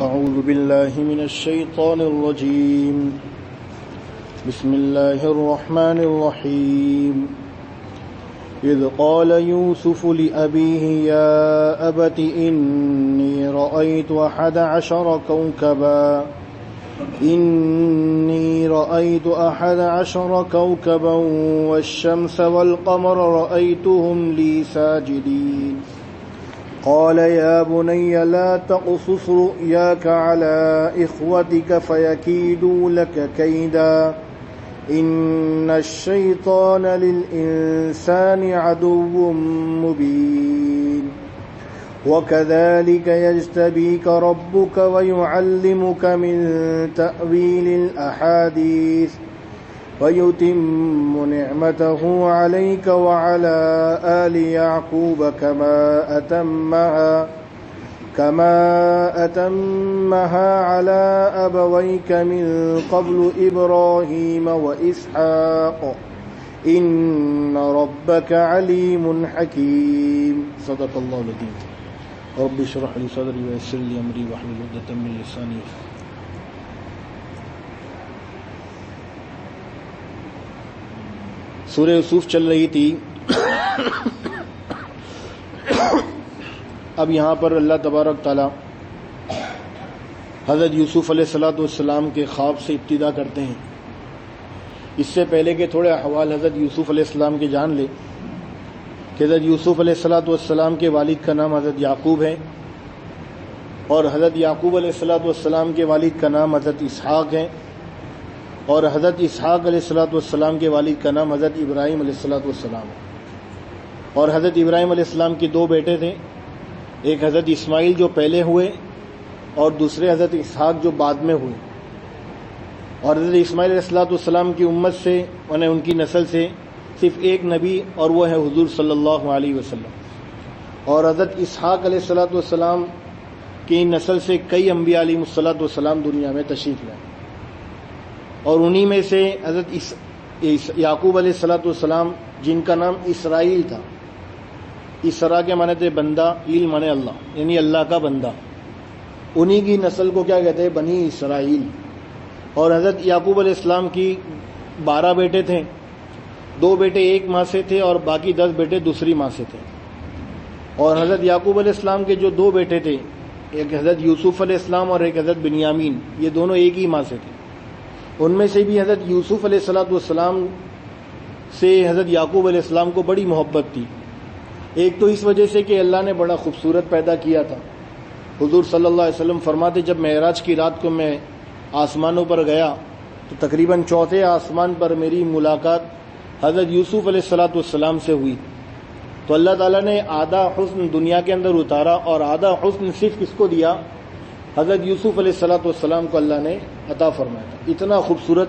أعوذ بالله من الشيطان الرجيم بسم الله الرحمن الرحيم إذ قال يوسف لأبيه يا أبت إني رأيت 11 كوكبا والشمس والقمر رأيتهم لي ساجدين قال يا بني لا تقصص رؤياك على إخوتك فيكيدوا لك كيدا إن الشيطان للإنسان عدو مبين وكذلك يجتبيك ربك ويعلمك من تأويل الأحاديث ويتم نعمته عليك وعلى آل يعقوب كما أتمها على أبويك من قبل إبراهيم وإسحاق إن ربك عليم حكيم صدق الله العظيم رب اشرح لي صدري ويسر لي أمري واحلل عقدة من لساني سورہ یوسف چل رہی تھی. اب یہاں پر اللہ تبارک تعالی حضرت یوسف علیہ السلام کے خواب سے ابتدا کرتے ہیں. اس سے پہلے کہ تھوڑے احوال حضرت یوسف علیہ السلام کے جان لے کہ حضرت یوسف علیہ السلام کے والد کا نام حضرت یعقوب ہے اور حضرت یعقوب علیہ السلام کے والد کا نام حضرت اسحاق ہے اور حضرت اسحاق علیہ السلام کے والد کا نام حضرت ابراہیم علیہ السلام ہے. اور حضرت ابراہیم علیہ السلام کے 2 بیٹے تھے, ایک حضرت اسماعیل جو پہلے ہوئے اور دوسرے حضرت اسحاق جو بعد میں ہوئے. اور حضرت اسماعیل علیہ السلام کی امت سے یعنی ان کی نسل سے صرف ایک نبی اور وہ ہے حضور صلی اللہ علیہ وسلم. اور حضرت اسحاق علیہ السلام کی نسل سے کئی انبیاء علیہ السلام دنیا میں تشریف لائے اور انہی میں سے حضرت یعقوب علیہ السلام جن کا نام اسرائیل تھا. اسرا کے معنی تھے بندہ, ایل معنی اللہ یعنی اللہ کا بندہ. انہی کی نسل کو کیا کہتے ہیں, بنی اسرائیل. اور حضرت یعقوب علیہ السلام کی 12 بیٹے تھے, 2 بیٹے ایک ماں سے تھے اور باقی 10 بیٹے دوسری ماں سے تھے. اور حضرت یعقوب علیہ السلام کے جو 2 بیٹے تھے, ایک حضرت یوسف علیہ السلام اور ایک حضرت بنیامین, یہ دونوں ایک ہی ماں سے تھے. ان میں سے بھی حضرت یوسف علیہ السلام سے حضرت یعقوب علیہ السلام کو بڑی محبت تھی. ایک تو اس وجہ سے کہ اللہ نے بڑا خوبصورت پیدا کیا تھا. حضور صلی اللہ علیہ وسلم فرماتے جب معراج کی رات کو میں آسمانوں پر گیا تو تقریباً 4تھے آسمان پر میری ملاقات حضرت یوسف علیہ السلام سے ہوئی. تو اللہ تعالیٰ نے آدھا حسن دنیا کے اندر اتارا اور آدھا حسن صرف کس کو دیا, حضرت یوسف علیہ السلام کو اللہ نے عطا فرمایا تھا. اتنا خوبصورت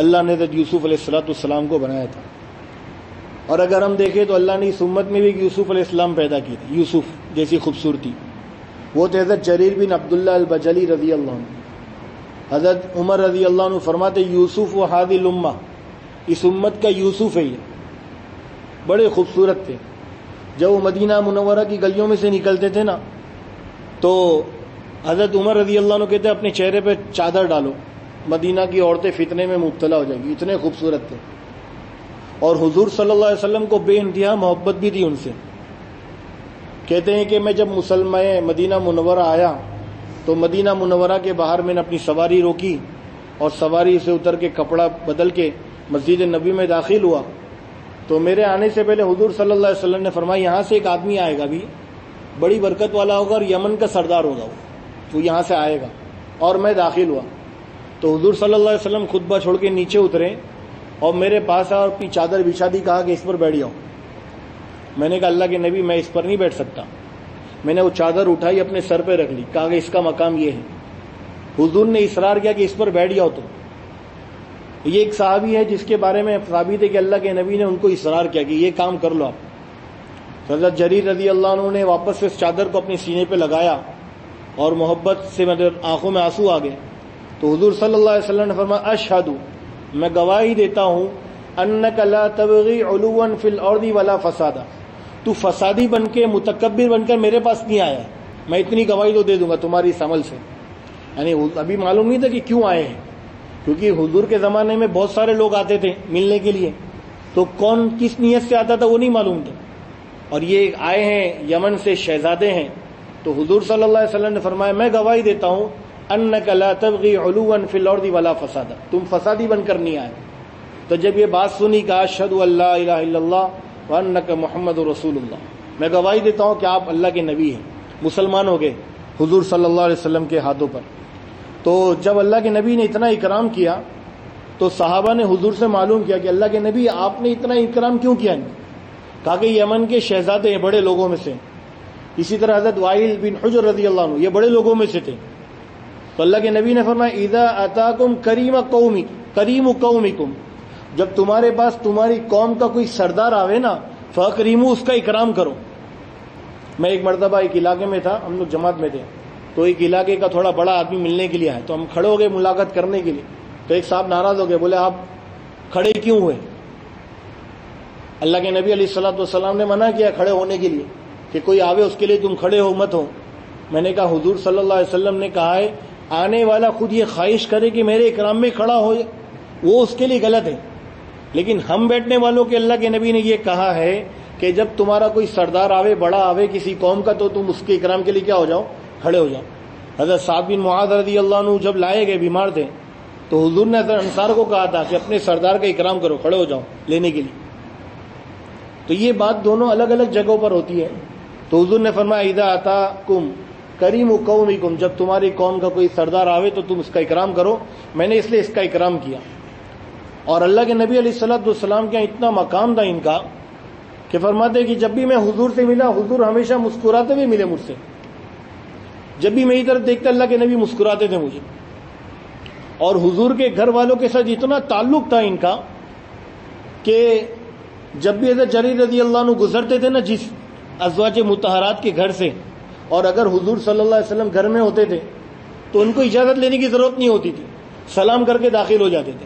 اللہ نے حضرت یوسف علیہ السلام کو بنایا تھا. اور اگر ہم دیکھیں تو اللہ نے اس امت میں بھی یوسف علیہ السلام پیدا کیے تھے. یوسف جیسی خوبصورتی وہ تھے حضرت جریر بن عبداللہ البجلی رضی اللہ عنہ. حضرت عمر رضی اللہ عنہ فرماتے یوسف و ہادی الامہ, اس امت کا یوسف ہے. یہ بڑے خوبصورت تھے. جب وہ مدینہ منورہ کی گلیوں میں سے نکلتے تھے نا تو حضرت عمر رضی اللہ عنہ کہتے اپنے چہرے پہ چادر ڈالو, مدینہ کی عورتیں فتنے میں مبتلا ہو جائیں گی. اتنے خوبصورت تھے. اور حضور صلی اللہ علیہ وسلم کو بے انتہا محبت بھی تھی ان سے. کہتے ہیں کہ میں جب مسلمان مدینہ منورہ آیا تو مدینہ منورہ کے باہر میں نے اپنی سواری روکی اور سواری سے اتر کے کپڑا بدل کے مسجد نبی میں داخل ہوا تو میرے آنے سے پہلے حضور صلی اللہ علیہ وسلم نے فرمایا یہاں سے ایک آدمی آئے گا بھی, بڑی برکت والا ہوگا اور یمن کا سردار ہوگا, وہ یہاں سے آئے گا. اور میں داخل ہوا تو حضور صلی اللہ علیہ وسلم خطبہ چھوڑ کے نیچے اترے اور میرے پاس آئے اور اپنی چادر بچھا دی, کہا کہ اس پر بیٹھ جاؤ. میں نے کہا اللہ کے نبی میں اس پر نہیں بیٹھ سکتا. میں نے وہ چادر اٹھائی اپنے سر پہ رکھ لی, کہا کہ اس کا مقام یہ ہے. حضور نے اصرار کیا کہ اس پر بیٹھ جاؤ. تو یہ ایک صحابی ہے جس کے بارے میں ثابت ہے کہ اللہ کے نبی نے ان کو اصرار کیا کہ یہ کام کر لو آپ. حضرت جریر رضی اللہ عنہ نے واپس سے اس چادر کو اپنے سینے پہ لگایا اور محبت سے مطلب آنکھوں میں آنسو آ گئے. تو حضور صلی اللہ علیہ وسلم نے فرمایا اشہد, میں گواہی دیتا ہوں انک لا تبغی علوا فی الارض ولا فسادا, تو فسادی بن کے متکبر بن کر میرے پاس نہیں آیا. میں اتنی گواہی تو دے دوں گا تمہاری اس عمل سے یعنی ابھی معلوم نہیں تھا کہ کیوں آئے ہیں، کیونکہ حضور کے زمانے میں بہت سارے لوگ آتے تھے ملنے کے لیے، تو کون کس نیت سے آتا تھا وہ نہیں معلوم تھا، اور یہ آئے ہیں یمن سے، شہزادے ہیں. تو حضور صلی اللہ علیہ وسلم نے فرمایا میں گواہی دیتا ہوں انک لا تبغی علوا فی الارض ولا فسادا، تم فسادی بن کر نہیں آئے. تو جب یہ بات سنی کہا اشہد ان لا الہ الا اللہ وانک محمد رسول اللہ، میں گواہی دیتا ہوں کہ آپ اللہ کے نبی ہیں. مسلمان ہو گئے حضور صلی اللہ علیہ وسلم کے ہاتھوں پر. تو جب اللہ کے نبی نے اتنا اکرام کیا تو صحابہ نے حضور سے معلوم کیا کہ اللہ کے نبی آپ نے اتنا اکرام کیوں کیا؟ کہا کہ یمن کے شہزادے ہیں، بڑے لوگوں میں سے. اسی طرح حضرت وائل بن حجر رضی اللہ عنہ یہ بڑے لوگوں میں سے تھے. تو اللہ کے نبی نے فرمایا اذا اتاکم کریم قومکم، جب تمہارے پاس تمہاری قوم کا کوئی سردار آوے نا فاکریموا، اس کا اکرام کرو. میں ایک مرتبہ ایک علاقے میں تھا، ہم لوگ جماعت میں تھے، تو ایک علاقے کا تھوڑا بڑا آدمی ملنے کے لیے آئے، تو ہم کھڑے ہو گئے ملاقات کرنے کے لیے. تو ایک صاحب ناراض ہو گئے، بولے آپ کھڑے کیوں ہوئے؟ اللہ کے نبی علیہ الصلوۃ والسلام نے منع کیا کھڑے ہونے کے لیے کہ کوئی آوے اس کے لیے تم کھڑے ہو مت ہو. میں نے کہا حضور صلی اللہ علیہ وسلم نے کہا ہے آنے والا خود یہ خواہش کرے کہ میرے اکرام میں کھڑا ہو، وہ اس کے لیے غلط ہے. لیکن ہم بیٹھنے والوں کے اللہ کے نبی نے یہ کہا ہے کہ جب تمہارا کوئی سردار آوے، بڑا آوے کسی قوم کا، تو تم اس کے اکرام کے لیے کیا ہو جاؤ؟ کھڑے ہو جاؤ. حضرت سعد بن معاذ رضی اللہ عنہ جب لائے گئے بیمار تھے تو حضور نے حضرت انصار کو کہا تھا کہ اپنے سردار کا اکرام کرو، کھڑے ہو جاؤ لینے کے لیے. تو یہ بات دونوں الگ الگ جگہوں پر ہوتی ہے. تو حضور نے فرمایا اذا اتاکم کریم قومکم، جب تمہاری قوم کا کوئی سردار آوے تو تم اس کا اکرام کرو. میں نے اس لیے اس کا اکرام کیا. اور اللہ کے نبی علیہ الصلوۃ والسلام کا اتنا مقام تھا ان کا کہ فرماتے کہ جب بھی میں حضور سے ملا، حضور ہمیشہ مسکراتے ہوئے ملے مجھ سے. جب بھی میری طرف دیکھتے اللہ کے نبی مسکراتے تھے مجھے. اور حضور کے گھر والوں کے ساتھ اتنا تعلق تھا ان کا کہ جب بھی حضرت جریر رضی اللہ عنہ گزرتے تھے نا جس ازواج مطہرات کے گھر سے، اور اگر حضور صلی اللہ علیہ وسلم گھر میں ہوتے تھے تو ان کو اجازت لینے کی ضرورت نہیں ہوتی تھی، سلام کر کے داخل ہو جاتے تھے.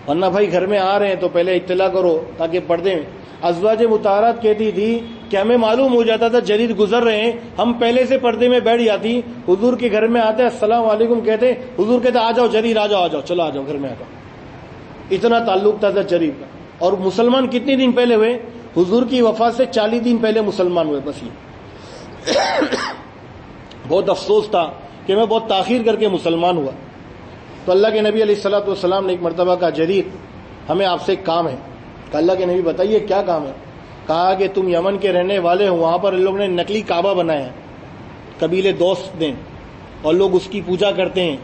ورنہ بھائی گھر میں آ رہے ہیں تو پہلے اطلاع کرو تاکہ پردے میں. ازواج مطہرات کہتی تھی کہ ہمیں معلوم ہو جاتا تھا جریر گزر رہے ہیں، ہم پہلے سے پردے میں بیٹھ جاتی، حضور کے گھر میں آتے السلام علیکم کہتے، حضور کہتے آ جاؤ جریر آ جاؤ، چلو آ جاؤ گھر میں آ جاؤ. اتنا تعلق تھا جریر کا. اور مسلمان کتنے دن پہلے ہوئے؟ حضور کی وفات سے 40 دن پہلے مسلمان ہوئے بس. یہ بہت افسوس تھا کہ میں بہت تاخیر کر کے مسلمان ہوا. تو اللہ کے نبی علیہ الصلوۃ والسلام نے ایک مرتبہ کہا جریر ہمیں آپ سے ایک کام ہے. کہ اللہ کے نبی بتائیے کیا کام ہے؟ کہا کہ تم یمن کے رہنے والے ہو، وہاں پر ان لوگوں نے نقلی کعبہ بنایا ہے قبیلے دوست نے، اور لوگ اس کی پوجا کرتے ہیں،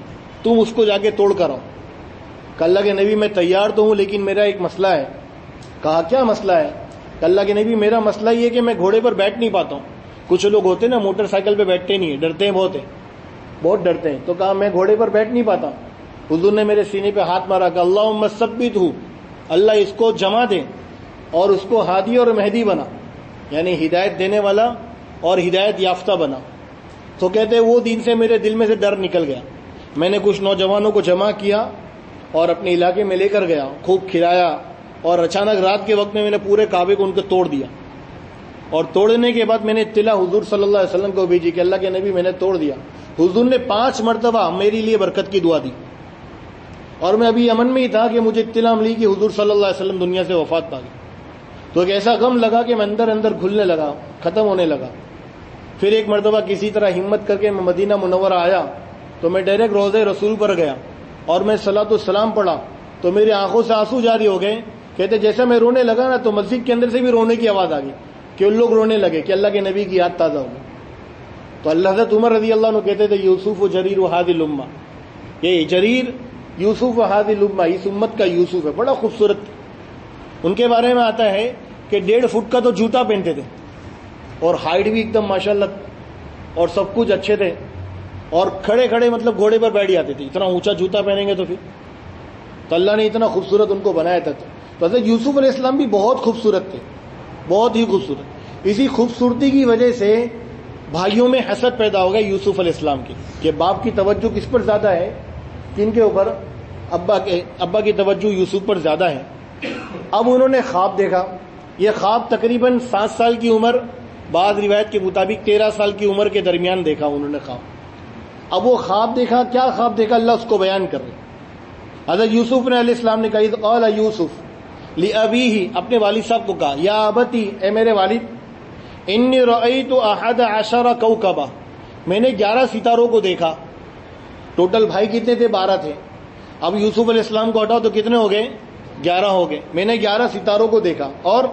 تم اس کو جا کے توڑ کر آؤ. کہ اللہ کے نبی میں تیار تو ہوں لیکن میرا ایک مسئلہ ہے. کہا کیا مسئلہ ہے؟ کہ اللہ کے نبی میرا مسئلہ یہ کہ میں گھوڑے پر بیٹھ نہیں پاتا ہوں. کچھ لوگ ہوتے ہیں نا موٹر سائیکل پہ بیٹھتے نہیں ہیں، ڈرتے ہیں، بہت ڈرتے ہیں. تو کہا میں گھوڑے پر بیٹھ نہیں پاتا. حضور نے میرے سینے پہ ہاتھ مارا کہ اللہم ثبت ہوں، اللہ اس کو جمع دے اور اس کو ہادی اور مہدی بنا، یعنی ہدایت دینے والا اور ہدایت یافتہ بنا. تو کہتے وہ دن سے میرے دل میں سے ڈر نکل گیا. میں نے کچھ نوجوانوں کو جمع کیا اور اپنے علاقے میں لے کر گیا، خوب کھلایا، اور اچانک رات کے وقت میں نے پورے کعبے کو ان کو توڑ دیا. اور توڑنے کے بعد میں نے اطلاع حضور صلی اللہ علیہ وسلم کو بھیجی کہ اللہ کے نبی میں نے توڑ دیا. حضور نے 5 مرتبہ میرے لیے برکت کی دعا دی. اور میں ابھی یمن میں ہی تھا کہ مجھے اطلاع ملی کہ حضور صلی اللہ علیہ وسلم دنیا سے وفات پا گئے. تو ایک ایسا غم لگا کہ میں اندر گھلنے لگا، ختم ہونے لگا. پھر ایک مرتبہ کسی طرح ہمت کر کے میں مدینہ منورہ آیا تو میں ڈائریکٹ روضہ رسول پر گیا اور میں صلاۃ السلام پڑھا تو میری آنکھوں سے آنسو جاری ہو گئے. کہتے جیسا میں رونے لگا نا تو مسجد کے اندر سے بھی رونے کی آواز آ گئی کہ ان لوگ رونے لگے کہ اللہ کے نبی کی یاد تازہ ہو گئی. تو اللہ حضرت عمر رضی اللہ عنہ کہتے تھے یوسف و جریر و ہادی الامہ، یہ جریر یوسف و ہادی الامہ اس امت کا یوسف ہے، بڑا خوبصورت. ان کے بارے میں آتا ہے کہ 1.5 فٹ کا تو جوتا پہنتے تھے اور ہائٹ بھی ایک دم ماشاءاللہ اور سب کچھ اچھے تھے، اور کھڑے مطلب گھوڑے پر بیٹھ جاتے تھے. اتنا اونچا جوتا پہنیں گے تو اللہ نے اتنا خوبصورت ان کو بنایا تھا. تو حضرت یوسف علیہ السلام بھی بہت خوبصورت تھے، بہت ہی خوبصورت. اسی خوبصورتی کی وجہ سے بھائیوں میں حسد پیدا ہو گیا یوسف علیہ السلام کی کہ باپ کی توجہ کس پر زیادہ ہے، کن کے اوپر؟ ابا کی توجہ یوسف پر زیادہ ہے. اب انہوں نے خواب دیکھا. یہ خواب تقریباً 7 سال کی عمر، بعض روایت کے مطابق 13 سال کی عمر کے درمیان دیکھا انہوں نے خواب. اب وہ خواب دیکھا، کیا خواب دیکھا اللہ اس کو بیان کر رہے. حضرت یوسف علیہ السلام نے کہا اذ قال یوسف لابیہ، اپنے والد صاحب کو کہا یا ابتی، اے میرے والد، انی رأیت 11 کوکبا، میں نے 11 ستاروں کو دیکھا. ٹوٹل بھائی کتنے تھے؟ 12 تھے. اب یوسف علیہ السلام کو ہٹاؤ تو کتنے ہو گئے؟ 11 ہو گئے. میں نے 11 ستاروں کو دیکھا. اور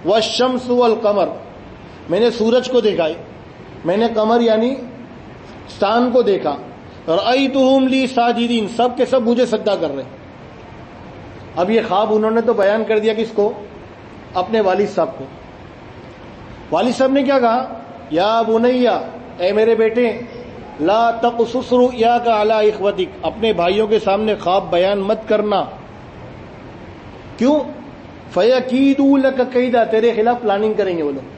والشمس والقمر، میں نے سورج کو دیکھا، میں نے قمر یعنی چاند کو دیکھا. رأیتہم لی ساجدین، سب کے سب مجھے سجدہ کر رہے ہیں. اب یہ خواب انہوں نے تو بیان کر دیا کس کو؟ اپنے والد صاحب کو. والد صاحب نے کیا کہا؟ یا بنیا، اے میرے بیٹے، لا تقصص رؤیاک علی اخوتک، اپنے بھائیوں کے سامنے خواب بیان مت کرنا. کیوں؟ فیکیدوا لک کیدا، تیرے خلاف پلاننگ کریں گے وہ لوگ.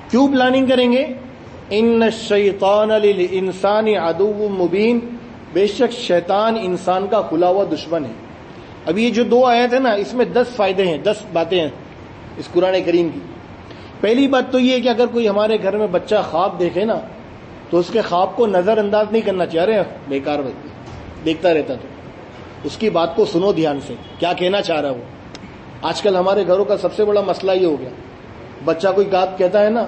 کیوں پلاننگ کریں گے؟ ان الشیطان للانسان عدو مبین، بے شک شیطان انسان کا کھلا ہوا دشمن ہے. اب یہ جو 2 آیت ہیں نا، اس میں 10 فائدے ہیں، 10 باتیں ہیں اس قرآن کریم کی. پہلی بات تو یہ ہے کہ اگر کوئی ہمارے گھر میں بچہ خواب دیکھے نا تو اس کے خواب کو نظر انداز نہیں کرنا چاہیے. ارے بیکار دیکھتا رہتا، تو اس کی بات کو سنو دھیان سے، کیا کہنا چاہ رہا ہے وہ. آج کل ہمارے گھروں کا سب سے بڑا مسئلہ یہ ہو گیا، بچہ کوئی بات کہتا ہے نا،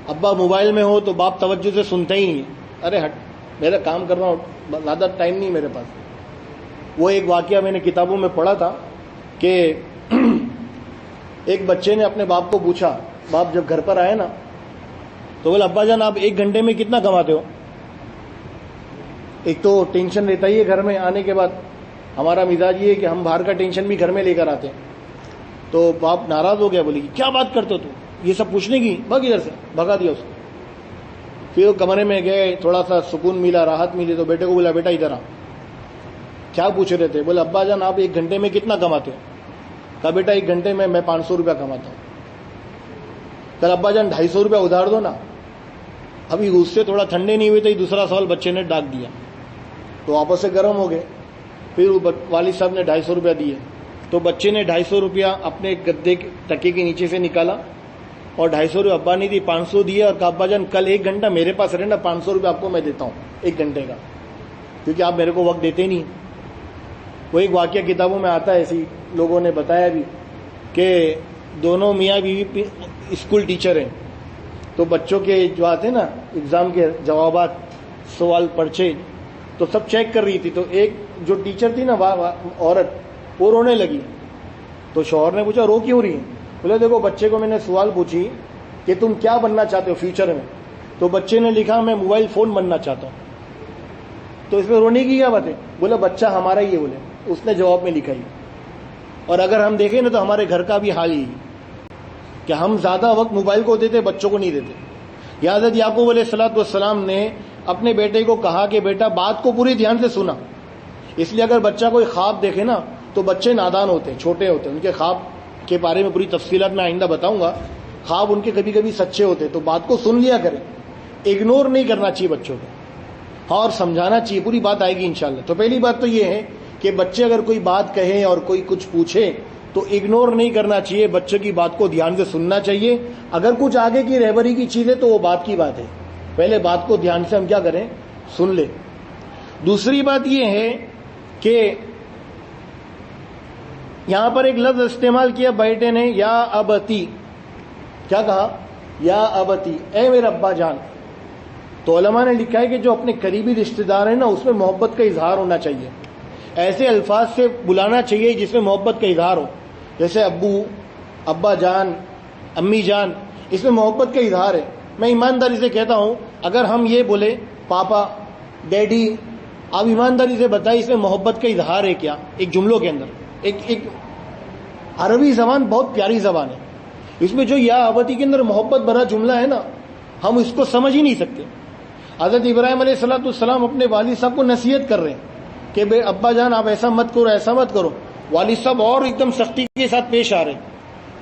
ابا موبائل میں ہو تو باپ توجہ سے سنتا ہی نہیں ہے. ارے ہٹ، میرا کام کر رہا ہوں، زیادہ ٹائم نہیں میرے پاس. وہ ایک واقعہ میں نے کتابوں میں پڑھا تھا کہ ایک بچے نے اپنے باپ کو پوچھا، باپ جب گھر پر آئے نا تو بولے ابا جان آپ 1 گھنٹے میں کتنا کماتے ہو؟ ایک تو ٹینشن رہتا ہی ہے گھر میں آنے کے بعد. ہمارا مزاج یہ ہے کہ ہم باہر کا ٹینشن بھی گھر میں لے کر آتے ہیں. تو باپ ناراض ہو گیا، بولی کیا بات کرتے ہو تو، یہ سب پوچھنے کی، بھگ ادھر سے، بھگا دیا اس کو. پھر وہ کمرے میں گئے، تھوڑا سا سکون ملا، راحت ملی، تو بیٹے کو بولا بیٹا ادھر آ، کیا پوچھ رہے تھے؟ بولے ابا جان آپ 1 گھنٹے میں کتنا کماتے ہو؟ کہا بیٹا 1 گھنٹے میں 500 روپیہ کماتا ہوں. کل ابا جان 250 روپیہ ادھار دو نا. ابھی اس سے تھوڑا ٹھنڈے نہیں ہوئے تو دوسرا سوال بچے نے ڈاک دیا، تو آپس سے گرم ہو گئے. پھر والد صاحب نے 250 روپیہ دیے، تو بچے نے 250 روپیہ اپنے گدے تکے کے نیچے سے نکالا اور 250 روپیہ ابا نے دی، 500 دیا اور کہا ابا جان کل 1 گھنٹہ میرے پاس رہنا، 500 روپیہ آپ کو میں دیتا ہوں 1 گھنٹے کا، کیونکہ آپ میرے کو وقت دیتے نہیں. وہ ایک واقعہ کتابوں میں آتا ہے، ایسی لوگوں نے بتایا بھی کہ دونوں میاں بیوی اسکول ٹیچر ہیں. تو بچوں کے جو آتے نا ایگزام کے جوابات، سوال پرچے، تو سب چیک کر رہی تھی. تو ایک جو ٹیچر تھی نا عورت، وہ رونے لگی. تو شوہر نے پوچھا رو کیوں رہی ہے؟ بولے دیکھو بچے کو میں نے سوال پوچھی کہ تم کیا بننا چاہتے ہو فیوچر میں، تو بچے نے لکھا میں موبائل فون بننا چاہتا ہوں. تو اس میں رونے کی کیا بات ہے؟ بولا بچہ ہمارا ہی ہے، بولے اس نے جواب میں لکھا ہی. اور اگر ہم دیکھیں نا تو ہمارے گھر کا بھی حال ہی کہ ہم زیادہ وقت موبائل کو دیتے، بچوں کو نہیں دیتے. یا حضرت یعقوب علیہ الصلوۃ والسلام نے اپنے بیٹے کو کہا کہ بیٹا بات کو پوری دھیان سے سنا. اس لیے اگر بچہ کوئی خواب دیکھے نا تو بچے نادان ہوتے ہیں، چھوٹے ہوتے ہیں، ان کے خواب کے بارے میں پوری تفصیلات میں آئندہ بتاؤں گا. خواب ان کے کبھی کبھی سچے ہوتے، تو بات کو سن لیا کریں، اگنور نہیں کرنا چاہیے بچوں کو، اور سمجھانا چاہیے، پوری بات آئے گی انشاءاللہ. تو پہلی بات تو یہ ہے کہ بچے اگر کوئی بات کہیں اور کوئی کچھ پوچھے تو اگنور نہیں کرنا چاہیے، بچے کی بات کو دھیان سے سننا چاہیے. اگر کچھ آگے کی رہبری کی چیز ہے تو وہ بات کی بات ہے، پہلے بات کو دھیان سے ہم کیا کریں، سن لیں. دوسری بات یہ ہے کہ یہاں پر ایک لفظ استعمال کیا بیٹے نے، یا ابتی. کیا کہا؟ یا ابتی، اے میرے ابا جان. تو علماء نے لکھا ہے کہ جو اپنے قریبی رشتہ دار ہیں نا اس میں محبت کا اظہار ہونا چاہیے. ایسے الفاظ سے بلانا چاہیے جس میں محبت کا اظہار ہو، جیسے ابو، ابا جان، امی جان، اس میں محبت کا اظہار ہے. میں ایمانداری سے کہتا ہوں اگر ہم یہ بولے پاپا، ڈیڈی، آپ ایمانداری سے بتائیں اس میں محبت کا اظہار ہے کیا؟ ایک جملوں کے اندر ایک عربی زبان بہت پیاری زبان ہے، اس میں جو یا ابتی کے اندر محبت بھرا جملہ ہے نا ہم اس کو سمجھ ہی نہیں سکتے. حضرت ابراہیم علیہ الصلوۃ والسلام اپنے والد صاحب کو نصیحت کر رہے ہیں کہ بے ابا جان آپ ایسا مت کرو، ایسا مت کرو. والد صاحب اور ایک دم سختی کے ساتھ پیش آ رہے ہیں،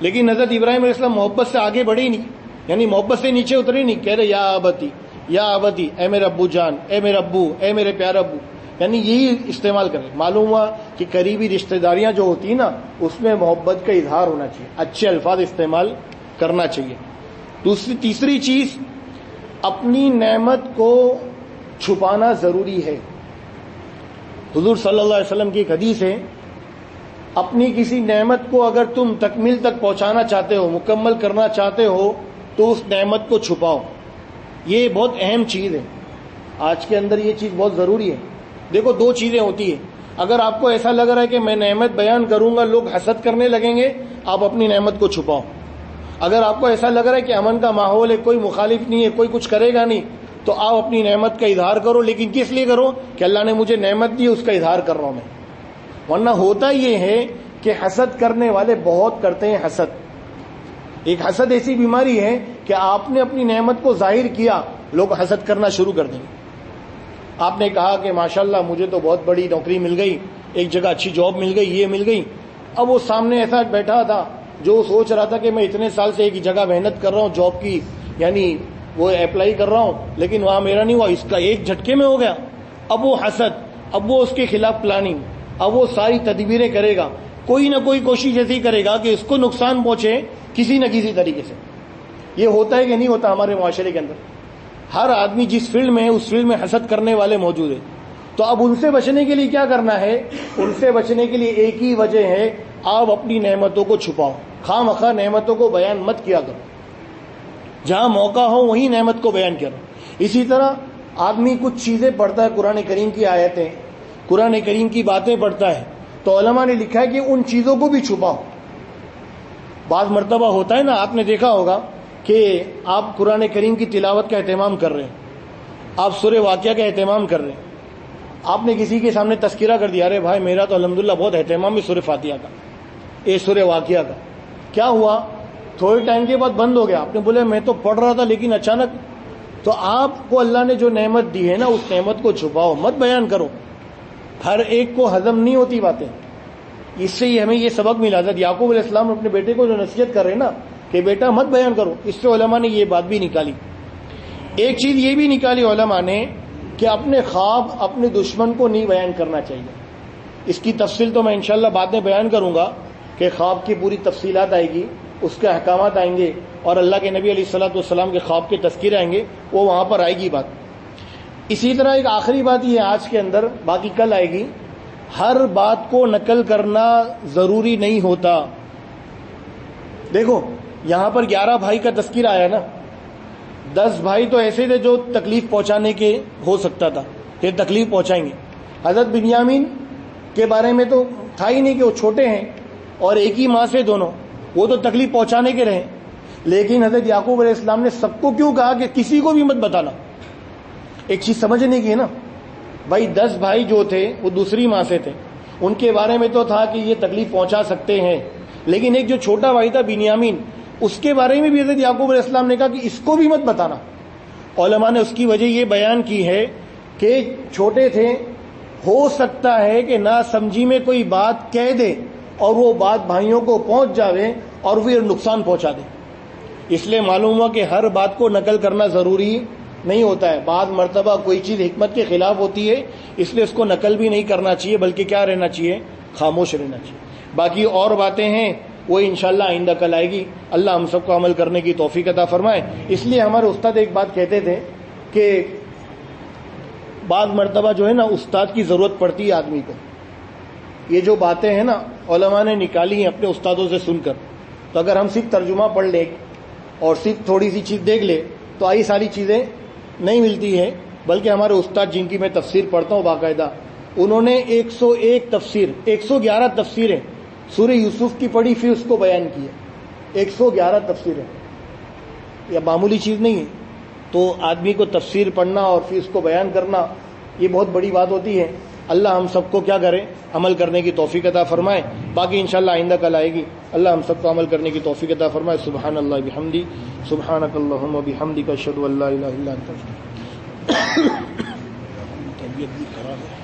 لیکن حضرت ابراہیم علیہ السلام محبت سے آگے بڑھے ہی نہیں، یعنی محبت سے نیچے اترے ہی نہیں. کہہ رہے یا ابتی، یا ابتی، اے میرے ابو جان، اے میرے ابو، اے میرے پیارے ابو، یعنی یہی استعمال کریں. معلوم ہوا کہ قریبی رشتہ داریاں جو ہوتی ہیں نا اس میں محبت کا اظہار ہونا چاہیے، اچھے الفاظ استعمال کرنا چاہیے. تیسری چیز، اپنی نعمت کو چھپانا ضروری ہے۔ حضور صلی اللہ علیہ وسلم کی ایک حدیث ہے، اپنی کسی نعمت کو اگر تم تکمیل تک پہنچانا چاہتے ہو، مکمل کرنا چاہتے ہو، تو اس نعمت کو چھپاؤ۔ یہ بہت اہم چیز ہے، آج کے اندر یہ چیز بہت ضروری ہے۔ دیکھو دو چیزیں ہوتی ہیں، اگر آپ کو ایسا لگ رہا ہے کہ میں نعمت بیان کروں گا لوگ حسد کرنے لگیں گے، آپ اپنی نعمت کو چھپاؤ۔ اگر آپ کو ایسا لگ رہا ہے کہ امن کا ماحول ہے، کوئی مخالف نہیں ہے، کوئی کچھ کرے گا نہیں، تو آپ اپنی نعمت کا اظہار کرو، لیکن کس لیے کرو؟ کہ اللہ نے مجھے نعمت دی، اس کا اظہار کر رہا ہوں میں۔ ورنہ ہوتا یہ ہے کہ حسد کرنے والے بہت کرتے ہیں حسد۔ ایک حسد ایسی بیماری ہے کہ آپ نے اپنی نعمت کو ظاہر کیا، لوگ حسد کرنا شروع کر دیں گے۔ آپ نے کہا کہ ماشاءاللہ مجھے تو بہت بڑی نوکری مل گئی، ایک جگہ اچھی جاب مل گئی، یہ مل گئی۔ اب وہ سامنے ایسا بیٹھا تھا جو سوچ رہا تھا کہ میں اتنے سال سے ایک جگہ محنت کر رہا ہوں جاب کی، یعنی وہ اپلائی کر رہا ہوں، لیکن وہاں میرا نہیں ہوا، اس کا ایک جھٹکے میں ہو گیا۔ اب وہ حسد، اب وہ اس کے خلاف پلاننگ، اب وہ ساری تدبیریں کرے گا، کوئی نہ کوئی کوشش ایسی کرے گا کہ اس کو نقصان پہنچے کسی نہ کسی طریقے سے۔ یہ ہوتا ہے کہ نہیں ہوتا ہمارے معاشرے کے اندر؟ ہر آدمی جس فیلڈ میں ہے اس فیلڈ میں حسد کرنے والے موجود ہیں۔ تو اب ان سے بچنے کے لیے کیا کرنا ہے؟ ان سے بچنے کے لیے ایک ہی وجہ ہے، آپ اپنی نعمتوں کو چھپاؤ، خواہ مخواہ نعمتوں کو بیان مت کیا کرو، جہاں موقع ہو وہیں نعمت کو بیان کرو۔ اسی طرح آدمی کچھ چیزیں پڑھتا ہے، قرآن کریم کی آیتیں، قرآن کریم کی باتیں پڑھتا ہے، تو علماء نے لکھا ہے کہ ان چیزوں کو بھی چھپاؤ۔ بعض مرتبہ ہوتا ہے نا، آپ نے دیکھا ہوگا کہ آپ قرآن کریم کی تلاوت کا اہتمام کر رہے ہیں، آپ سورہ واقعہ کا اہتمام کر رہے ہیں، آپ نے کسی کے سامنے تذکرہ کر دیا، ارے بھائی میرا تو الحمدللہ بہت اہتمام ہے سورہ فاتحہ کا، سورہ واقعہ کا۔ کیا ہوا؟ تھوڑے ٹائم کے بعد بند ہو گیا، آپ نے بولے میں تو پڑھ رہا تھا لیکن اچانک۔ تو آپ کو اللہ نے جو نعمت دی ہے نا، اس نعمت کو چھپاؤ، مت بیان کرو۔ ہر ایک کو ہضم نہیں ہوتی باتیں، اس سے ہی ہمیں یہ سبق ملا۔ حضرت یعقوب علیہ السلام اپنے بیٹے کو جو نصیحت کر رہے ہیں نا کہ بیٹا مت بیان کرو، اس سے علماء نے یہ بات بھی نکالی۔ ایک چیز یہ بھی نکالی علماء نے کہ اپنے خواب اپنے دشمن کو نہیں بیان کرنا چاہیے۔ اس کی تفصیل تو میں انشاءاللہ بعد میں بیان کروں گا کہ خواب کی پوری تفصیلات آئے گی، اس کے احکامات آئیں گے، اور اللہ کے نبی علیہ الصلوۃ والسلام کے خواب کے تذکرے آئیں گے، وہ وہاں پر آئے گی بات۔ اسی طرح ایک آخری بات یہ آج کے اندر، باقی کل آئے گی، ہر بات کو نقل کرنا ضروری نہیں ہوتا۔ دیکھو یہاں پر 11 بھائی کا تذکرہ آیا نا، 10 بھائی تو ایسے تھے جو تکلیف پہنچانے کے ہو سکتا تھا کہ تکلیف پہنچائیں گے۔ حضرت بنیامین کے بارے میں تو تھا ہی نہیں کہ وہ چھوٹے ہیں اور ایک ہی ماں سے دونوں، وہ تو تکلیف پہنچانے کے رہے، لیکن حضرت یعقوب علیہ السلام نے سب کو کیوں کہا کہ کسی کو بھی مت بتانا؟ ایک چیز سمجھنے کی ہے نا بھائی، 10 بھائی جو تھے وہ دوسری ماں سے تھے، ان کے بارے میں تو تھا کہ یہ تکلیف پہنچا سکتے ہیں، لیکن ایک جو چھوٹا بھائی تھا بنیامین، اس کے بارے میں بھی حضرت یعقوب علیہ السلام نے کہا کہ اس کو بھی مت بتانا۔ علماء نے اس کی وجہ یہ بیان کی ہے کہ چھوٹے تھے، ہو سکتا ہے کہ نہ سمجھی میں کوئی بات کہہ دے اور وہ بات بھائیوں کو پہنچ جاوے اور وہ نقصان پہنچا دے، اس لیے معلوم ہوا کہ ہر بات کو نقل کرنا ضروری نہیں ہوتا ہے۔ بعض مرتبہ کوئی چیز حکمت کے خلاف ہوتی ہے، اس لیے اس کو نقل بھی نہیں کرنا چاہیے، بلکہ کیا رہنا چاہیے؟ خاموش رہنا چاہیے۔ باقی اور باتیں ہیں وہ انشاءاللہ آئندہ کل آئے گی، اللہ ہم سب کو عمل کرنے کی توفیق عطا فرمائے۔ اس لیے ہمارے استاد ایک بات کہتے تھے کہ بعض مرتبہ جو ہے نا استاد کی ضرورت پڑتی ہے آدمی کو۔ یہ جو باتیں ہیں نا علماء نے نکالی ہیں اپنے استادوں سے سن کر، تو اگر ہم صرف ترجمہ پڑھ لیں اور صرف تھوڑی سی چیز دیکھ لیں تو آئی ساری چیزیں نہیں ملتی ہے، بلکہ ہمارے استاد جن کی میں تفسیر پڑھتا ہوں باقاعدہ، انہوں نے 101 تفسیر، 111 تفسیریں سورہ یوسف کی پڑھی پھر اس کو بیان کی ہے۔ 111 تفسیریں، یہ معمولی چیز نہیں ہے۔ تو آدمی کو تفسیر پڑھنا اور پھر اس کو بیان کرنا یہ بہت بڑی بات ہوتی ہے۔ اللہ ہم سب کو کیا کرے؟ عمل کرنے کی توفیق عطا فرمائے۔ باقی انشاءاللہ آئندہ کل آئے گی، اللہ ہم سب کو عمل کرنے کی توفیق عطا فرمائے۔ سبحان اللہ بحمدی، سبحانک اللہم وبحمدک، اشہد ان لا الہ الا انت۔ طبیعت بھی خراب ہے۔